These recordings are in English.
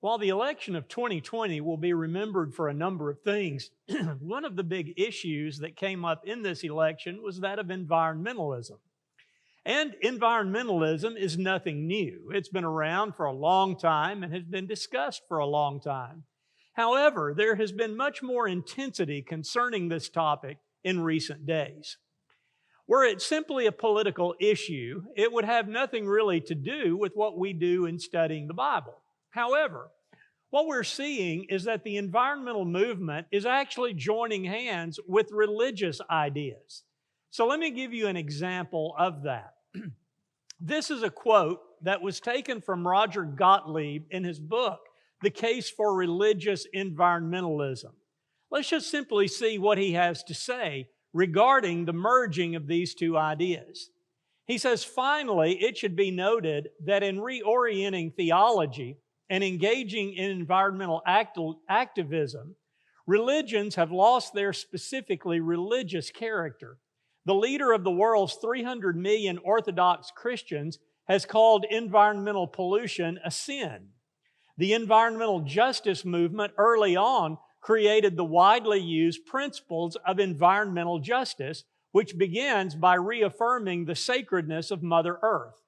While the election of 2020 will be remembered for a number of things, one of the big issues that came up in this election was that of environmentalism. And environmentalism is nothing new. It's been around for a long time and has been discussed for a long time. However, there has been much more intensity concerning this topic in recent days. Were it simply a political issue, it would have nothing really to do with what we do in studying the Bible. However, what we're seeing is that the environmental movement is actually joining hands with religious ideas. So let me give you an example of that. This is a quote that was taken from Roger Gottlieb in his book, The Case for Religious Environmentalism. Let's just simply see what he has to say regarding the merging of these two ideas. He says, finally, it should be noted that in reorienting theology and engaging in environmental activism, religions have lost their specifically religious character. The leader of the world's 300 million Orthodox Christians has called environmental pollution a sin. The environmental justice movement early on created the widely used principles of environmental justice, which begins by reaffirming the sacredness of Mother Earth.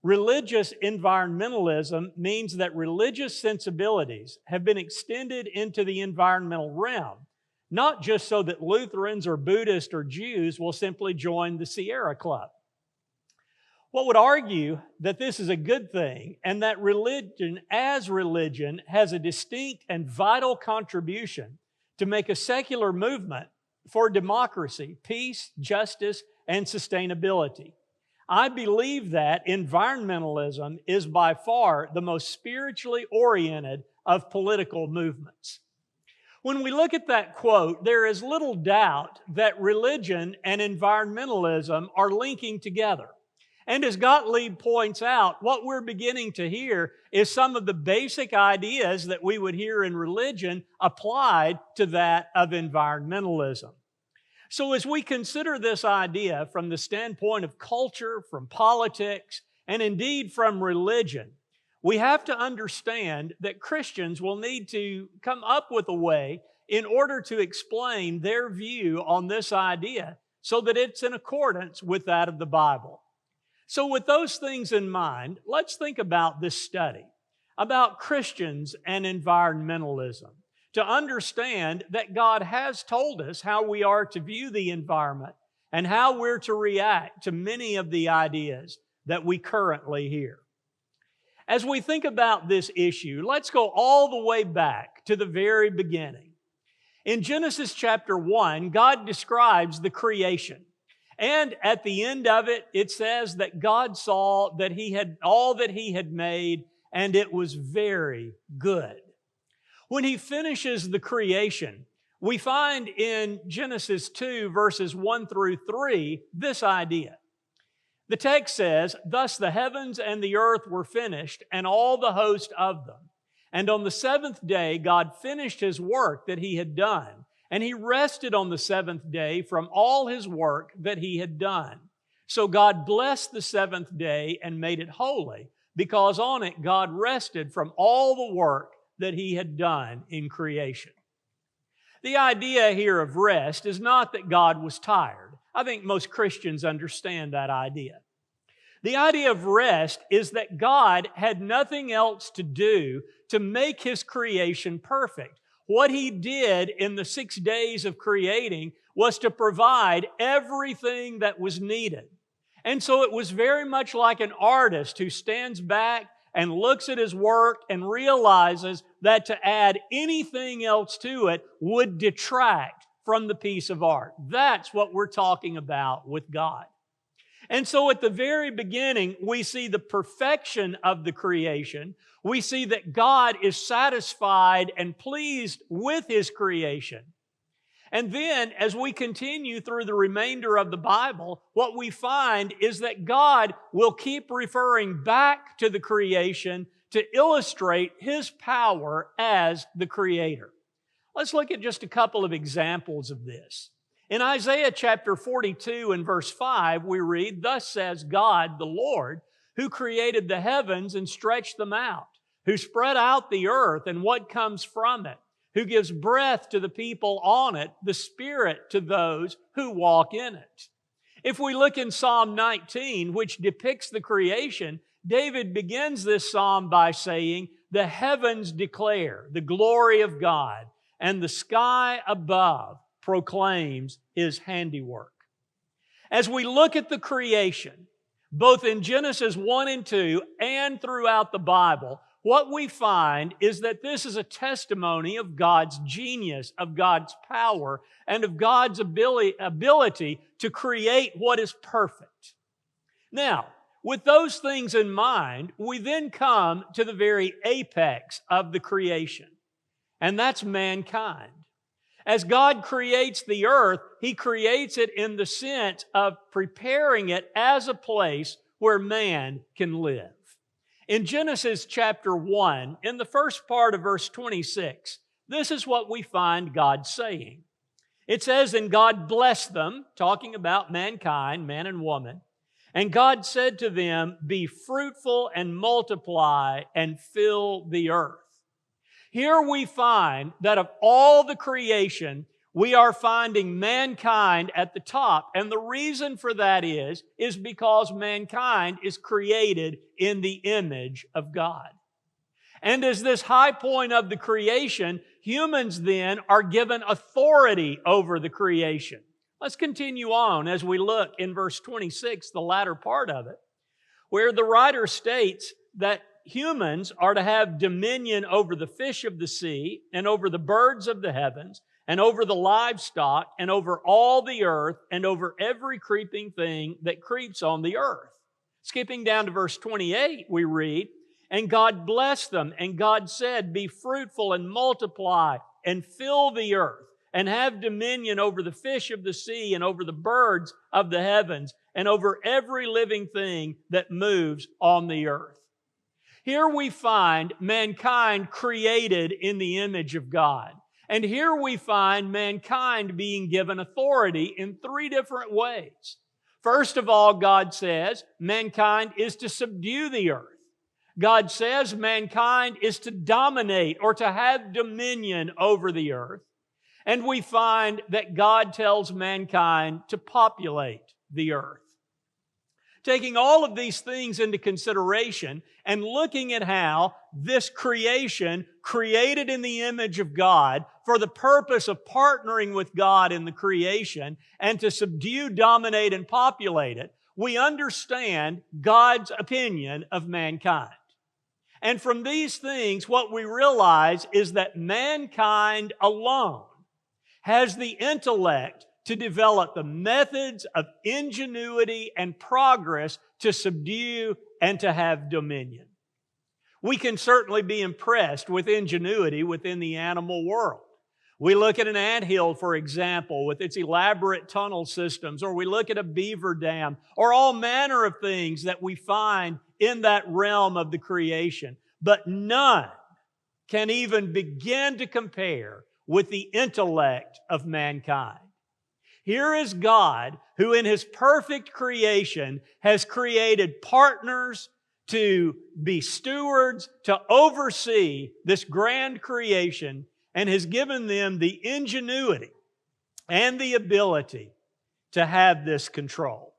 Religious environmentalism means that religious sensibilities have been extended into the environmental realm, not just so that Lutherans or Buddhists or Jews will simply join the Sierra Club. What would argue that this is a good thing and that religion as religion has a distinct and vital contribution to make a secular movement for democracy, peace, justice, and sustainability. I believe that environmentalism is by far the most spiritually oriented of political movements. When we look at that quote, there is little doubt that religion and environmentalism are linking together. And as Gottlieb points out, what we're beginning to hear is some of the basic ideas that we would hear in religion applied to that of environmentalism. So as we consider this idea from the standpoint of culture, from politics, and indeed from religion, we have to understand that Christians will need to come up with a way in order to explain their view on this idea so that it's in accordance with that of the Bible. So with those things in mind, let's think about this study, about Christians and environmentalism, to understand that God has told us how we are to view the environment and how we're to react to many of the ideas that we currently hear. As we think about this issue, let's go all the way back to the very beginning. In Genesis chapter 1, God describes the creation. And at the end of it, it says that God saw that He had all that He had made, and it was very good. When He finishes the creation, we find in Genesis 2, verses 1 through 3, this idea. The text says, "Thus the heavens and the earth were finished, and all the host of them. And on the seventh day God finished His work that He had done, and He rested on the seventh day from all His work that He had done. So God blessed the seventh day and made it holy, because on it God rested from all the work that He had done in creation." The idea here of rest is not that God was tired. I think most Christians understand that idea. The idea of rest is that God had nothing else to do to make His creation perfect. What He did in the 6 days of creating was to provide everything that was needed. And so it was very much like an artist who stands back and looks at his work and realizes that to add anything else to it would detract from the piece of art. That's what we're talking about with God. And so at the very beginning, we see the perfection of the creation. We see that God is satisfied and pleased with His creation. And then, as we continue through the remainder of the Bible, what we find is that God will keep referring back to the creation to illustrate His power as the Creator. Let's look at just a couple of examples of this. In Isaiah chapter 42 and verse 5, we read, "Thus says God, the Lord, who created the heavens and stretched them out, who spread out the earth and what comes from it, who gives breath to the people on it, the Spirit to those who walk in it. If we look in Psalm 19, which depicts the creation, David begins this psalm by saying, "The heavens declare the glory of God, and the sky above proclaims His handiwork." As we look at the creation, both in Genesis 1 and 2 and throughout the Bible, what we find is that this is a testimony of God's genius, of God's power, and of God's ability to create what is perfect. Now, with those things in mind, we then come to the very apex of the creation, and that's mankind. As God creates the earth, He creates it in the sense of preparing it as a place where man can live. In Genesis chapter 1, in the first part of verse 26, this is what we find God saying. It says, "And God blessed them," talking about mankind, man and woman, "and God said to them, 'Be fruitful and multiply and fill the earth.'" Here we find that of all the creation, we are finding mankind at the top. And the reason for that is because mankind is created in the image of God. And as this high point of the creation, humans then are given authority over the creation. Let's continue on as we look in verse 26, the latter part of it, where the writer states that humans are to have dominion over the fish of the sea and over the birds of the heavens and over the livestock and over all the earth and over every creeping thing that creeps on the earth. Skipping down to verse 28, we read, "And God blessed them, and God said, 'Be fruitful and multiply and fill the earth and have dominion over the fish of the sea and over the birds of the heavens and over every living thing that moves on the earth.'" Here we find mankind created in the image of God. And here we find mankind being given authority in three different ways. First of all, God says mankind is to subdue the earth. God says mankind is to dominate or to have dominion over the earth. And we find that God tells mankind to populate the earth. Taking all of these things into consideration and looking at how this creation, created in the image of God for the purpose of partnering with God in the creation and to subdue, dominate, and populate it, we understand God's opinion of mankind. And from these things, what we realize is that mankind alone has the intellect to develop the methods of ingenuity and progress to subdue and to have dominion. We can certainly be impressed with ingenuity within the animal world. We look at an anthill, for example, with its elaborate tunnel systems, or we look at a beaver dam, or all manner of things that we find in that realm of the creation. But none can even begin to compare with the intellect of mankind. Here is God who in His perfect creation has created partners to be stewards, to oversee this grand creation, and has given them the ingenuity and the ability to have this control.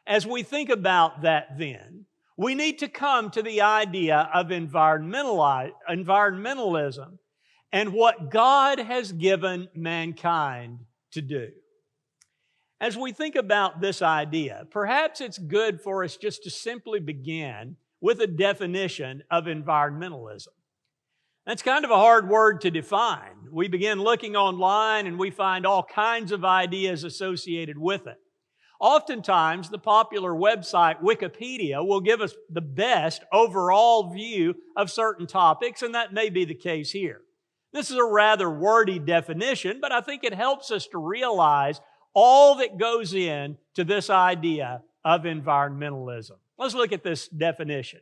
As we think about that then, we need to come to the idea of environmentalism and what God has given mankind to do. As we think about this idea, perhaps it's good for us just to simply begin with a definition of environmentalism. That's kind of a hard word to define. We begin looking online and we find all kinds of ideas associated with it. Oftentimes, the popular website Wikipedia will give us the best overall view of certain topics, and that may be the case here. This is a rather wordy definition, but I think it helps us to realize all that goes into this idea of environmentalism. Let's look at this definition.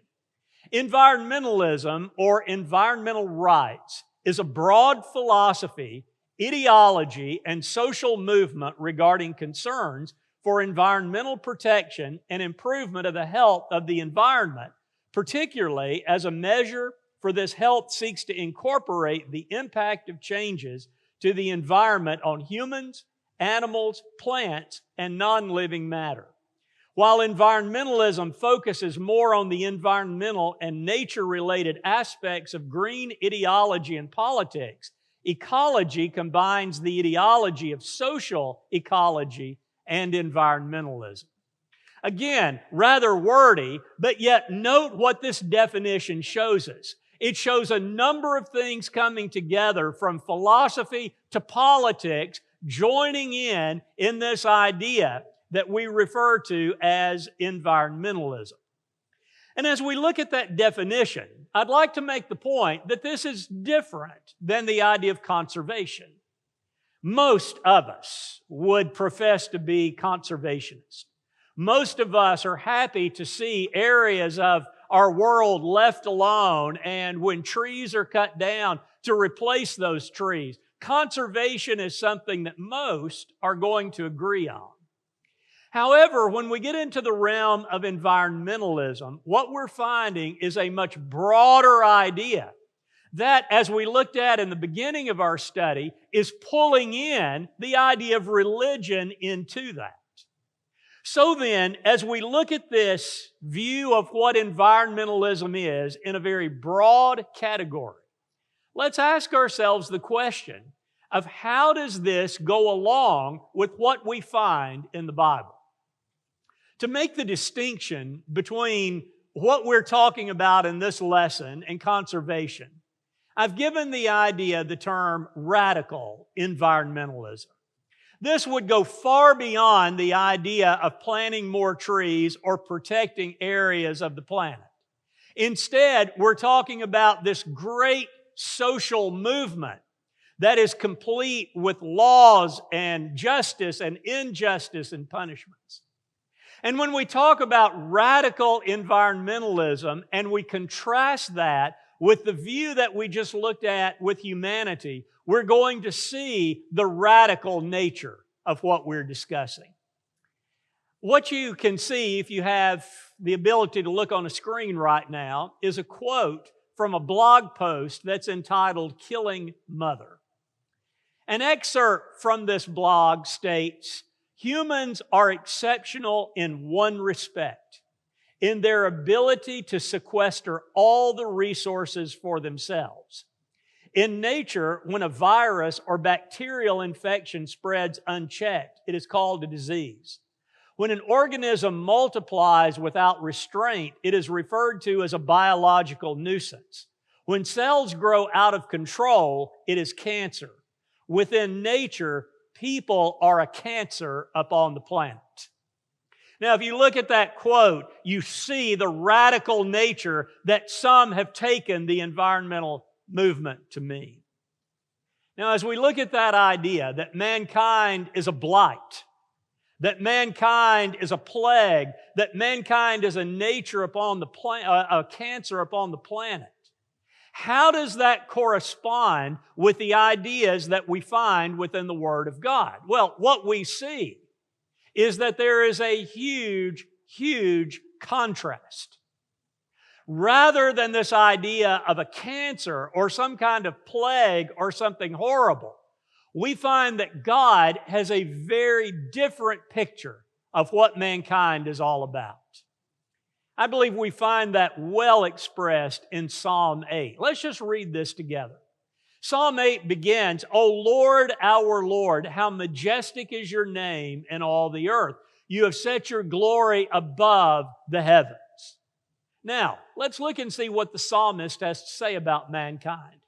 Environmentalism, or environmental rights, is a broad philosophy, ideology, and social movement regarding concerns for environmental protection and improvement of the health of the environment, particularly as a measure for this health seeks to incorporate the impact of changes to the environment on humans, animals, plants, and non-living matter. While environmentalism focuses more on the environmental and nature-related aspects of green ideology and politics, ecology combines the ideology of social ecology and environmentalism. Again, rather wordy, but yet note what this definition shows us. It shows a number of things coming together from philosophy to politics, joining in this idea that we refer to as environmentalism. And as we look at that definition, I'd like to make the point that this is different than the idea of conservation. Most of us would profess to be conservationists. Most of us are happy to see areas of our world left alone, and when trees are cut down, to replace those trees. Conservation is something that most are going to agree on. However, when we get into the realm of environmentalism, what we're finding is a much broader idea that, as we looked at in the beginning of our study, is pulling in the idea of religion into that. So then, as we look at this view of what environmentalism is in a very broad category, let's ask ourselves the question of how does this go along with what we find in the Bible? To make the distinction between what we're talking about in this lesson and conservation, I've given the term radical environmentalism. This would go far beyond the idea of planting more trees or protecting areas of the planet. Instead, we're talking about this great social movement that is complete with laws and justice and injustice and punishments. And when we talk about radical environmentalism and we contrast that with the view that we just looked at with humanity, we're going to see the radical nature of what we're discussing. What you can see, if you have the ability to look on a screen right now, is a quote from a blog post that's entitled "Killing Mother." An excerpt from this blog states, "Humans are exceptional in one respect, in their ability to sequester all the resources for themselves. In nature, when a virus or bacterial infection spreads unchecked, it is called a disease. When an organism multiplies without restraint, it is referred to as a biological nuisance. When cells grow out of control, it is cancer. Within nature, people are a cancer upon the planet." Now, if you look at that quote, you see the radical nature that some have taken the environmental movement to mean. Now, as we look at that idea that mankind is a blight, that mankind is a plague, that mankind is a nature upon the a cancer upon the planet, how does that correspond with the ideas that we find within the Word of God? Well, what we see is that there is a huge, huge contrast. Rather than this idea of a cancer or some kind of plague or something horrible, we find that God has a very different picture of what mankind is all about. I believe we find that well expressed in Psalm 8. Let's just read this together. Psalm 8 begins, "O Lord, our Lord, how majestic is your name in all the earth. You have set your glory above the heavens." Now, let's look and see what the psalmist has to say about mankind.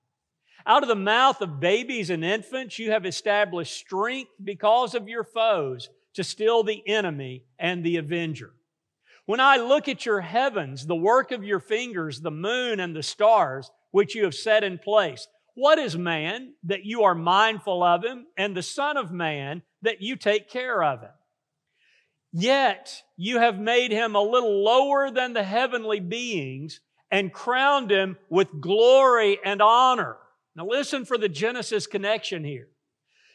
"Out of the mouth of babies and infants, you have established strength because of your foes to still the enemy and the avenger. When I look at your heavens, the work of your fingers, the moon and the stars, which you have set in place, what is man that you are mindful of him, and the son of man that you take care of him? Yet you have made him a little lower than the heavenly beings and crowned him with glory and honor." Now listen for the Genesis connection here.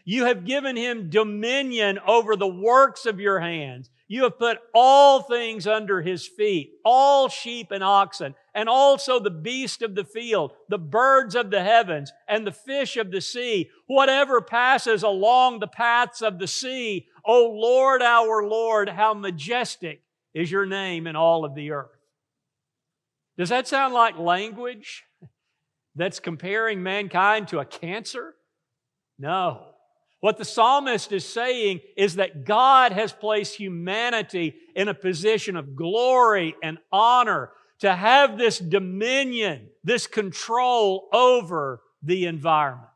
"You have given him dominion over the works of your hands. You have put all things under his feet, all sheep and oxen, and also the beast of the field, the birds of the heavens, and the fish of the sea, whatever passes along the paths of the sea. O Lord, our Lord, how majestic is your name in all of the earth." Does that sound like language that's comparing mankind to a cancer? No. What the psalmist is saying is that God has placed humanity in a position of glory and honor to have this dominion, this control over the environment.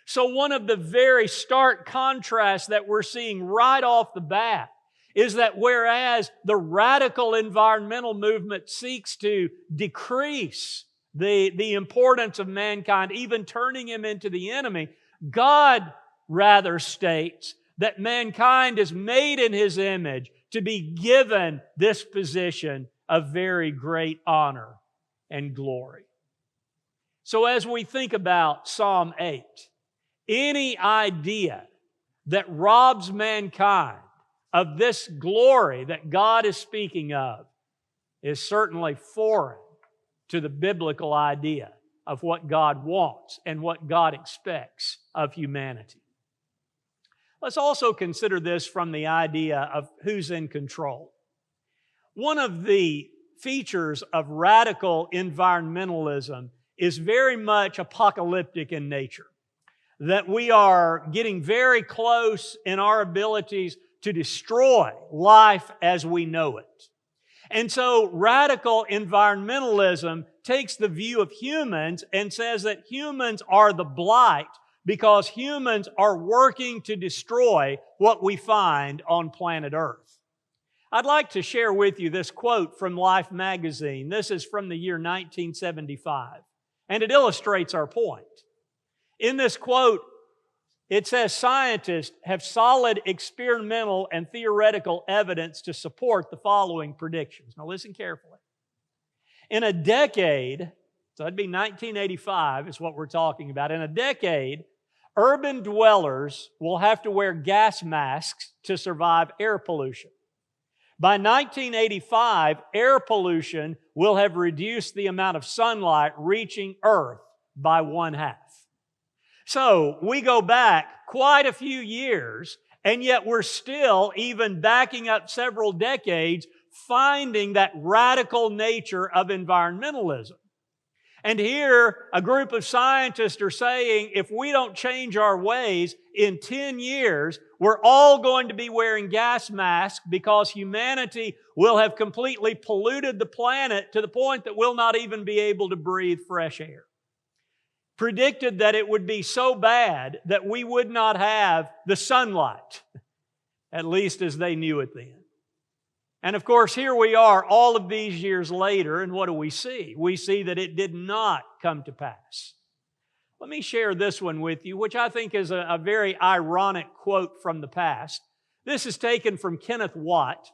So one of the very stark contrasts that we're seeing right off the bat is that whereas the radical environmental movement seeks to decrease the importance of mankind, even turning him into the enemy, God rather states that mankind is made in His image to be given this position of very great honor and glory. So as we think about Psalm 8, any idea that robs mankind of this glory that God is speaking of is certainly foreign to the biblical idea of what God wants and what God expects of humanity. Let's also consider this from the idea of who's in control. One of the features of radical environmentalism is very much apocalyptic in nature, that we are getting very close in our abilities to destroy life as we know it. And so radical environmentalism takes the view of humans and says that humans are the blight because humans are working to destroy what we find on planet Earth. I'd like to share with you this quote from Life magazine. This is from the year 1975, and it illustrates our point. In this quote, it says, "Scientists have solid experimental and theoretical evidence to support the following predictions." Now listen carefully. In a decade, so that'd be 1985 is what we're talking about. In a decade, urban dwellers will have to wear gas masks to survive air pollution. By 1985, air pollution will have reduced the amount of sunlight reaching Earth by 1/2. So we go back quite a few years, and yet we're still, even backing up several decades, finding that radical nature of environmentalism. And here, a group of scientists are saying, if we don't change our ways, in 10 years, we're all going to be wearing gas masks because humanity will have completely polluted the planet to the point that we'll not even be able to breathe fresh air. Predicted that it would be so bad that we would not have the sunlight, at least as they knew it then. And of course, here we are all of these years later, and what do we see? We see that it did not come to pass. Let me share this one with you, which I think is a very ironic quote from the past. This is taken from Kenneth Watt,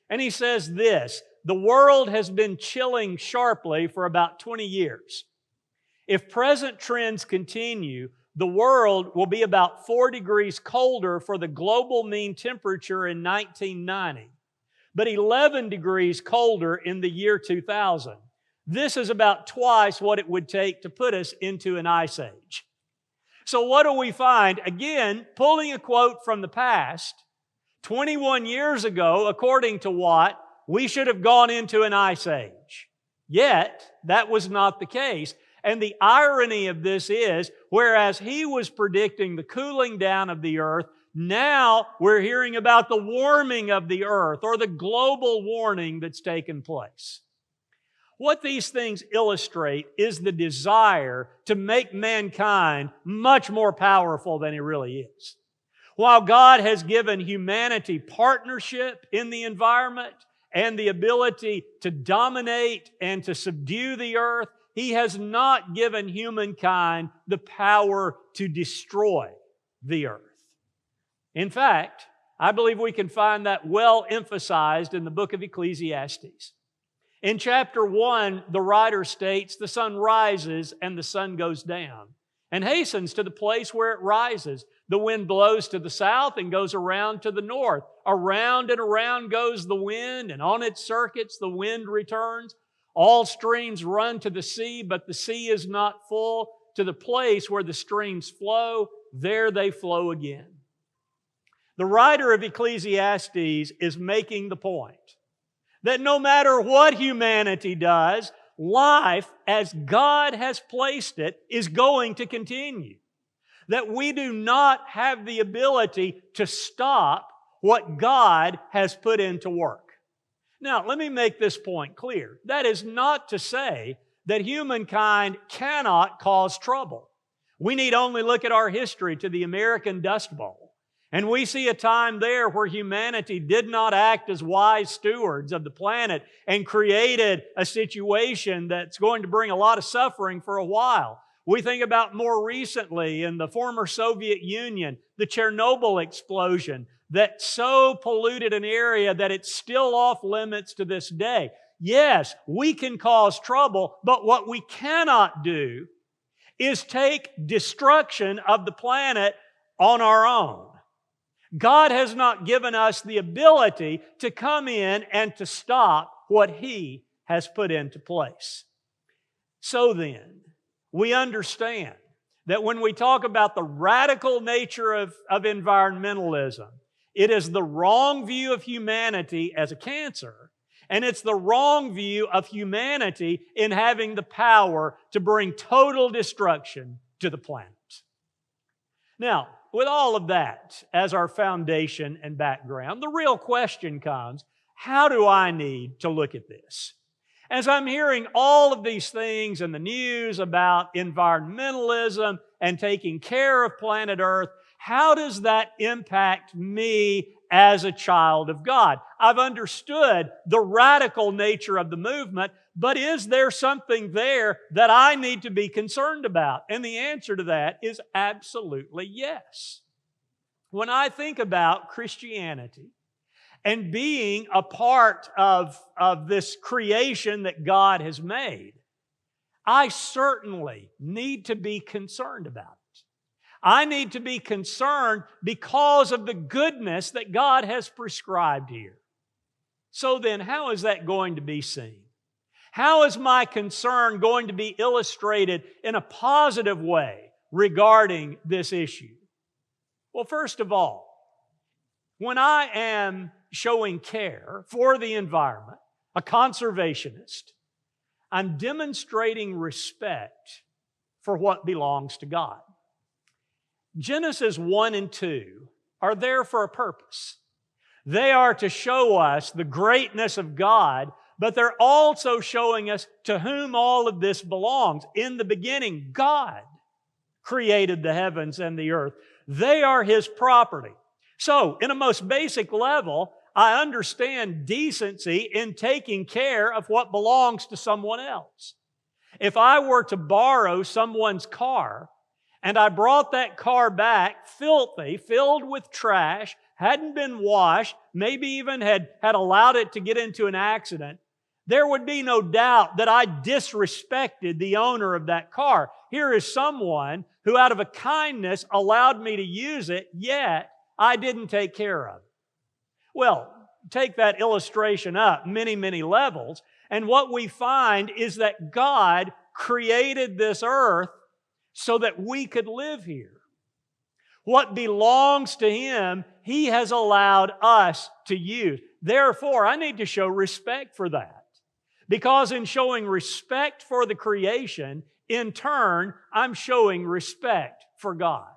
and he says this: "The world has been chilling sharply for about 20 years. If present trends continue, the world will be about 4 degrees colder for the global mean temperature in 1990. But 11 degrees colder in the year 2000. This is about twice what it would take to put us into an ice age." So what do we find? Again, pulling a quote from the past, 21 years ago, according to Watt, we should have gone into an ice age. Yet, that was not the case. And the irony of this is, whereas he was predicting the cooling down of the earth, now we're hearing about the warming of the earth or the global warming that's taken place. What these things illustrate is the desire to make mankind much more powerful than he really is. While God has given humanity partnership in the environment and the ability to dominate and to subdue the earth, He has not given humankind the power to destroy the earth. In fact, I believe we can find that well emphasized in the book of Ecclesiastes. In chapter 1, the writer states, "The sun rises and the sun goes down, and hastens to the place where it rises. The wind blows to the south and goes around to the north. Around and around goes the wind, and on its circuits the wind returns. All streams run to the sea, but the sea is not full. To the place where the streams flow, there they flow again. The writer of Ecclesiastes is making the point that no matter what humanity does, life as God has placed it is going to continue. That we do not have the ability to stop what God has put into work. Now, let me make this point clear. That is not to say that humankind cannot cause trouble. We need only look at our history to the American Dust Bowl, and we see a time there where humanity did not act as wise stewards of the planet and created a situation that's going to bring a lot of suffering for a while. We think about more recently in the former Soviet Union, the Chernobyl explosion that so polluted an area that it's still off limits to this day. Yes, we can cause trouble, but what we cannot do is take destruction of the planet on our own. God has not given us the ability to come in and to stop what He has put into place. So then, we understand that when we talk about the radical nature of environmentalism, it is the wrong view of humanity as a cancer, and it's the wrong view of humanity in having the power to bring total destruction to the planet. Now, with all of that as our foundation and background, the real question comes, how do I need to look at this? As I'm hearing all of these things in the news about environmentalism and taking care of planet Earth, how does that impact me as a child of God? I've understood the radical nature of the movement, but is there something there that I need to be concerned about? And the answer to that is absolutely yes. When I think about Christianity and being a part of this creation that God has made, I certainly need to be concerned about it. I need to be concerned because of the goodness that God has prescribed here. So then, how is that going to be seen? How is my concern going to be illustrated in a positive way regarding this issue? Well, first of all, when I am showing care for the environment, a conservationist, I'm demonstrating respect for what belongs to God. Genesis 1 and 2 are there for a purpose. They are to show us the greatness of God, but they're also showing us to whom all of this belongs. In the beginning, God created the heavens and the earth. They are His property. So, in a most basic level, I understand decency in taking care of what belongs to someone else. If I were to borrow someone's car, and I brought that car back filthy, filled with trash, hadn't been washed, maybe even had allowed it to get into an accident, there would be no doubt that I disrespected the owner of that car. Here is someone who out of a kindness allowed me to use it, yet I didn't take care of it. Well, take that illustration up many, many levels, and what we find is that God created this earth so that we could live here. What belongs to Him, He has allowed us to use. Therefore, I need to show respect for that. Because in showing respect for the creation, in turn, I'm showing respect for God.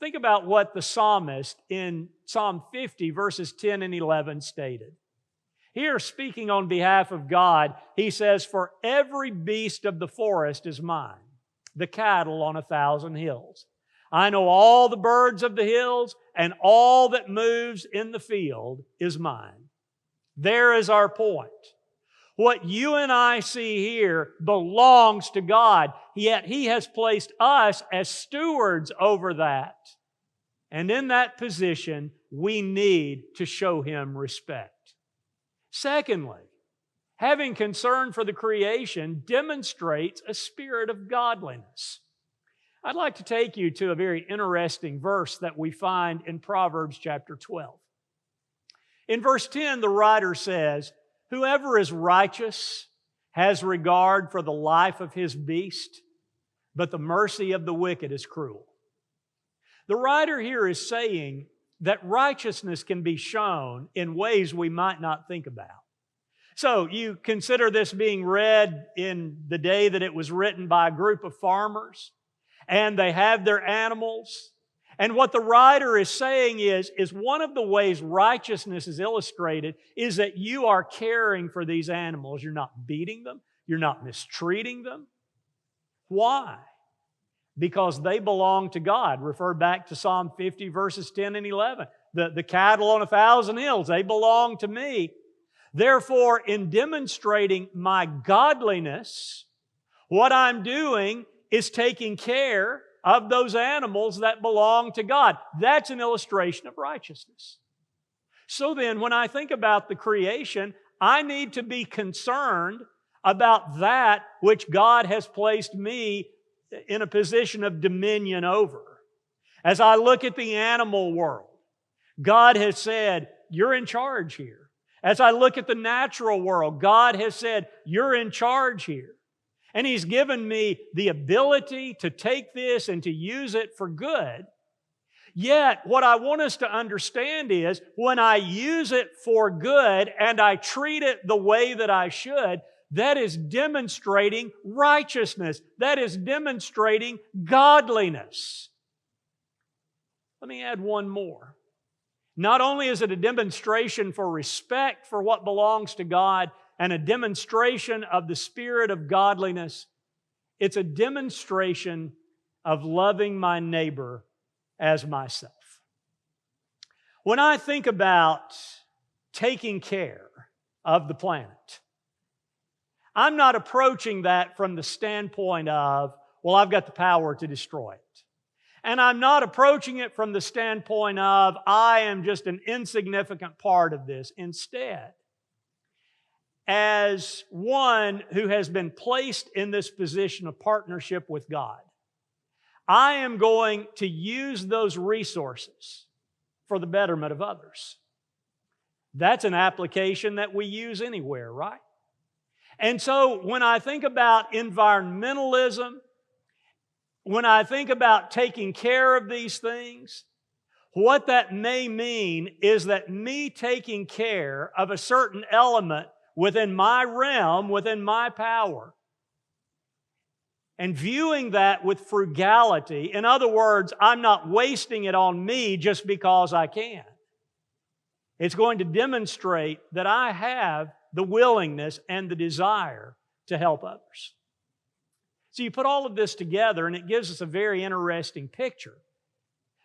Think about what the psalmist in Psalm 50, verses 10 and 11 stated. Here, speaking on behalf of God, he says, "For every beast of the forest is mine, the cattle on 1,000 hills. I know all the birds of the hills, and all that moves in the field is mine." There is our point. What you and I see here belongs to God, yet He has placed us as stewards over that. And in that position, we need to show Him respect. Secondly, having concern for the creation demonstrates a spirit of godliness. I'd like to take you to a very interesting verse that we find in Proverbs chapter 12. In verse 10, the writer says, "Whoever is righteous has regard for the life of his beast, but the mercy of the wicked is cruel. The writer here is saying that righteousness can be shown in ways we might not think about. So you consider this being read in the day that it was written by a group of farmers, and they have their animals. And what the writer is saying is one of the ways righteousness is illustrated is that you are caring for these animals. You're not beating them. You're not mistreating them. Why? Because they belong to God. Refer back to Psalm 50, verses 10 and 11. The cattle on 1,000 hills, they belong to me. Therefore, in demonstrating my godliness, what I'm doing is taking care of those animals that belong to God. That's an illustration of righteousness. So then, when I think about the creation, I need to be concerned about that which God has placed me in a position of dominion over. As I look at the animal world, God has said, you're in charge here. As I look at the natural world, God has said, you're in charge here. And He's given me the ability to take this and to use it for good. Yet, what I want us to understand is, when I use it for good and I treat it the way that I should, that is demonstrating righteousness. That is demonstrating godliness. Let me add one more. Not only is it a demonstration for respect for what belongs to God and a demonstration of the spirit of godliness, it's a demonstration of loving my neighbor as myself. When I think about taking care of the planet, I'm not approaching that from the standpoint of, well, I've got the power to destroy it. And I'm not approaching it from the standpoint of, I am just an insignificant part of this. Instead, as one who has been placed in this position of partnership with God, I am going to use those resources for the betterment of others. That's an application that we use anywhere, right? And so when I think about environmentalism, when I think about taking care of these things, what that may mean is that me taking care of a certain element within my realm, within my power, and viewing that with frugality. In other words, I'm not wasting it on me just because I can. It's going to demonstrate that I have the willingness and the desire to help others. So you put all of this together, and it gives us a very interesting picture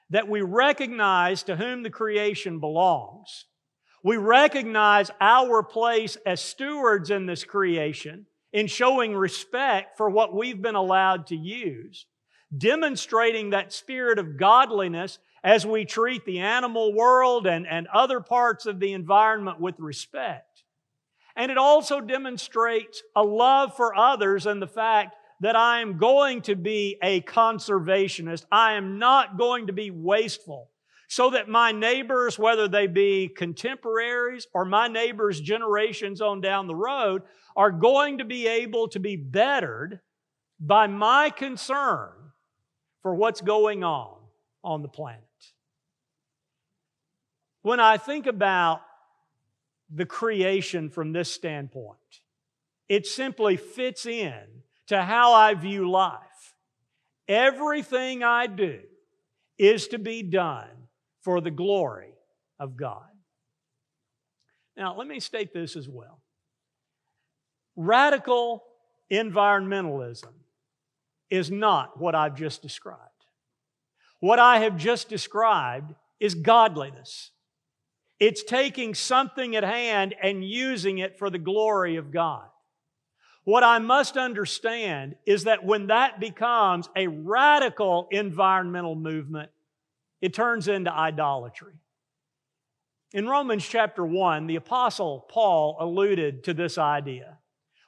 that we recognize to whom the creation belongs. We recognize our place as stewards in this creation in showing respect for what we've been allowed to use, demonstrating that spirit of godliness as we treat the animal world and other parts of the environment with respect. And it also demonstrates a love for others and the fact that I am going to be a conservationist. I am not going to be wasteful, so that my neighbors, whether they be contemporaries or my neighbors generations on down the road, are going to be able to be bettered by my concern for what's going on the planet. When I think about the creation from this standpoint, it simply fits in to how I view life. Everything I do is to be done for the glory of God. Now, let me state this as well. Radical environmentalism is not what I've just described. What I have just described is godliness. It's taking something at hand and using it for the glory of God. What I must understand is that when that becomes a radical environmental movement, it turns into idolatry. In Romans chapter 1, the Apostle Paul alluded to this idea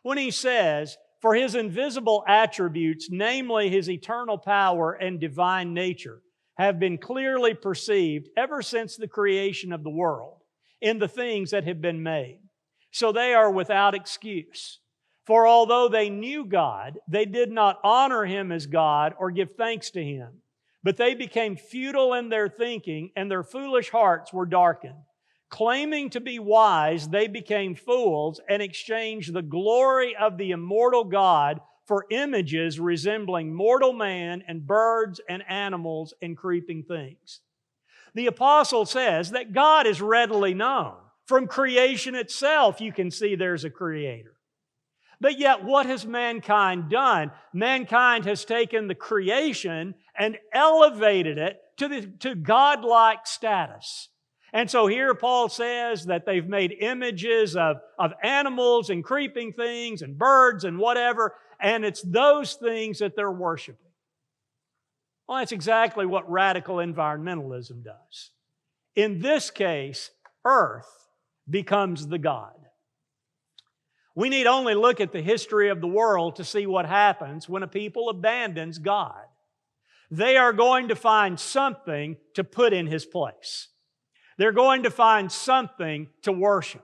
when he says, "For His invisible attributes, namely His eternal power and divine nature, have been clearly perceived ever since the creation of the world in the things that have been made. So they are without excuse. For although they knew God, they did not honor Him as God or give thanks to Him. But they became futile in their thinking, and their foolish hearts were darkened. Claiming to be wise, they became fools and exchanged the glory of the immortal God for images resembling mortal man and birds and animals and creeping things. The apostle says that God is readily known. From creation itself, you can see there's a creator. But yet, what has mankind done? Mankind has taken the creation and elevated it to godlike status. And so here Paul says that they've made images of animals and creeping things and birds and whatever, and it's those things that they're worshiping. Well, that's exactly what radical environmentalism does. In this case, earth becomes the god. We need only look at the history of the world to see what happens when a people abandons God. They are going to find something to put in His place. They're going to find something to worship.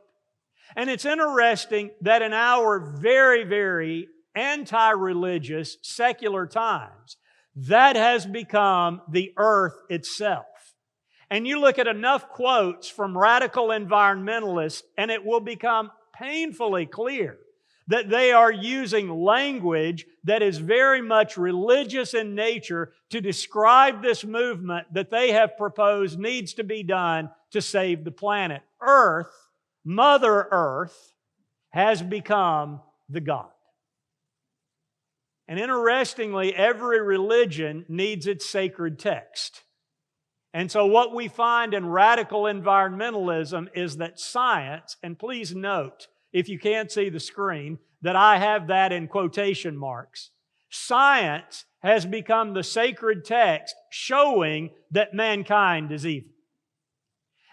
And it's interesting that in our very, very anti-religious, secular times, that has become the earth itself. And you look at enough quotes from radical environmentalists, and it will become painfully clear that they are using language that is very much religious in nature to describe this movement that they have proposed needs to be done to save the planet. Earth, Mother Earth, has become the God. And interestingly, every religion needs its sacred text. And so what we find in radical environmentalism is that science, and please note, if you can't see the screen, that I have that in quotation marks. Science has become the sacred text showing that mankind is evil.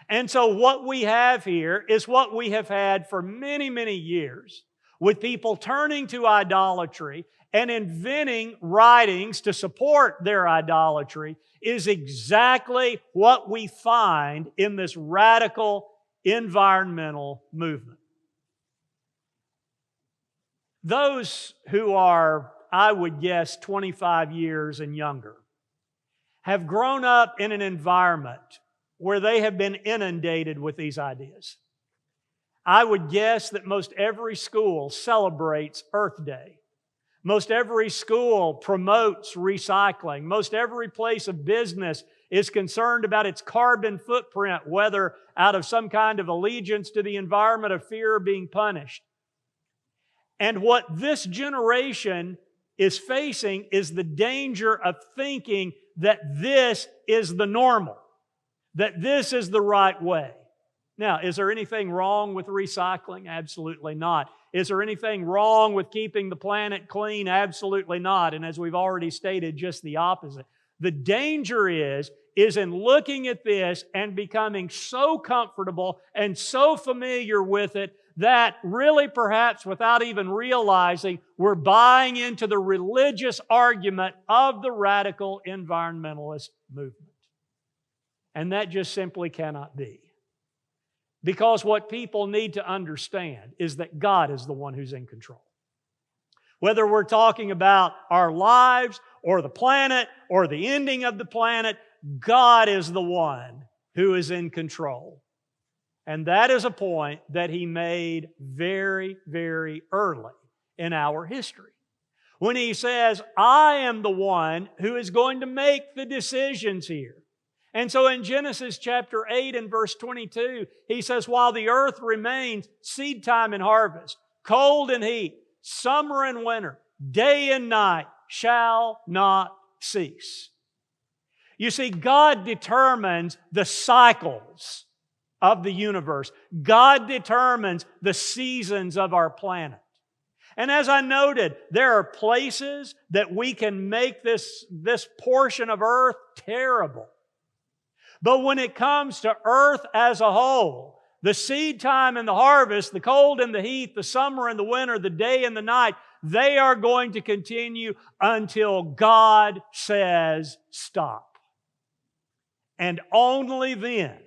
And so what we have here is what we have had for many, many years, with people turning to idolatry and inventing writings to support their idolatry, is exactly what we find in this radical environmental movement. Those who are, I would guess, 25 years and younger, have grown up in an environment where they have been inundated with these ideas. I would guess that most every school celebrates Earth Day. Most every school promotes recycling. Most every place of business is concerned about its carbon footprint, whether out of some kind of allegiance to the environment or fear of being punished. And what this generation is facing is the danger of thinking that this is the normal, that this is the right way. Now, is there anything wrong with recycling? Absolutely not. Is there anything wrong with keeping the planet clean? Absolutely not. And as we've already stated, just the opposite. The danger is in looking at this and becoming so comfortable and so familiar with it that really perhaps without even realizing we're buying into the religious argument of the radical environmentalist movement. And that just simply cannot be. Because what people need to understand is that God is the one who's in control. Whether we're talking about our lives or the planet or the ending of the planet, God is the one who is in control. And that is a point that He made very, very early in our history. When He says, I am the one who is going to make the decisions here. And so in Genesis chapter 8 and verse 22, He says, while the earth remains, seed time and harvest, cold and heat, summer and winter, day and night shall not cease. You see, God determines the cycles of the universe. God determines the seasons of our planet. And as I noted, there are places that we can make this portion of earth terrible. But when it comes to earth as a whole, the seed time and the harvest, the cold and the heat, the summer and the winter, the day and the night, they are going to continue until God says stop. And only then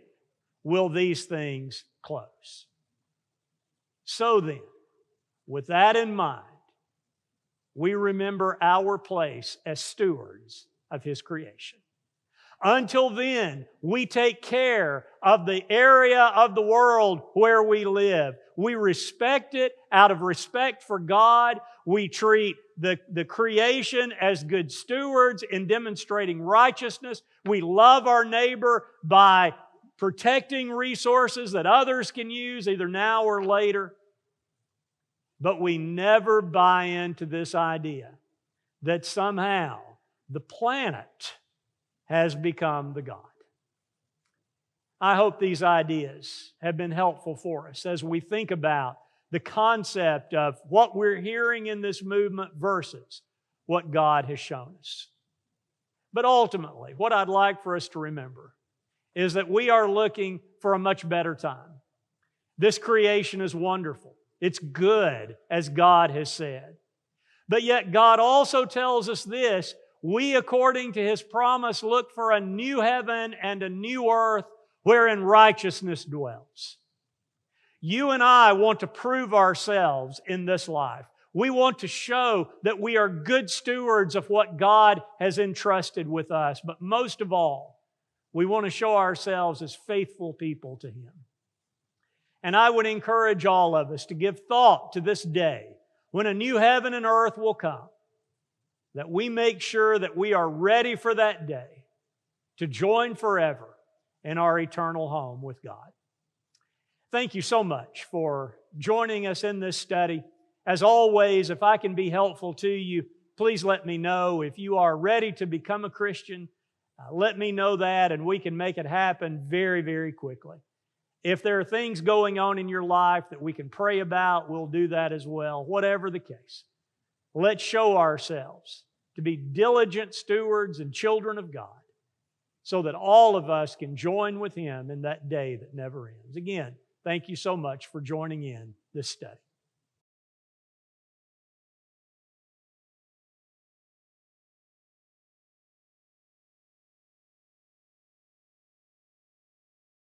will these things close. So then, with that in mind, we remember our place as stewards of His creation. Until then, we take care of the area of the world where we live. We respect it out of respect for God. We treat the creation as good stewards in demonstrating righteousness. We love our neighbor by protecting resources that others can use either now or later. But we never buy into this idea that somehow the planet has become the God. I hope these ideas have been helpful for us as we think about the concept of what we're hearing in this movement versus what God has shown us. But ultimately, what I'd like for us to remember is that we are looking for a much better time. This creation is wonderful. It's good, as God has said. But yet God also tells us this: we, according to His promise, look for a new heaven and a new earth wherein righteousness dwells. You and I want to prove ourselves in this life. We want to show that we are good stewards of what God has entrusted with us. But most of all, we want to show ourselves as faithful people to Him. And I would encourage all of us to give thought to this day when a new heaven and earth will come, that we make sure that we are ready for that day to join forever in our eternal home with God. Thank you so much for joining us in this study. As always, if I can be helpful to you, please let me know. If you are ready to become a Christian, let me know that, and we can make it happen very, very quickly. If there are things going on in your life that we can pray about, we'll do that as well. Whatever the case, let's show ourselves to be diligent stewards and children of God so that all of us can join with Him in that day that never ends. Again, thank you so much for joining in this study.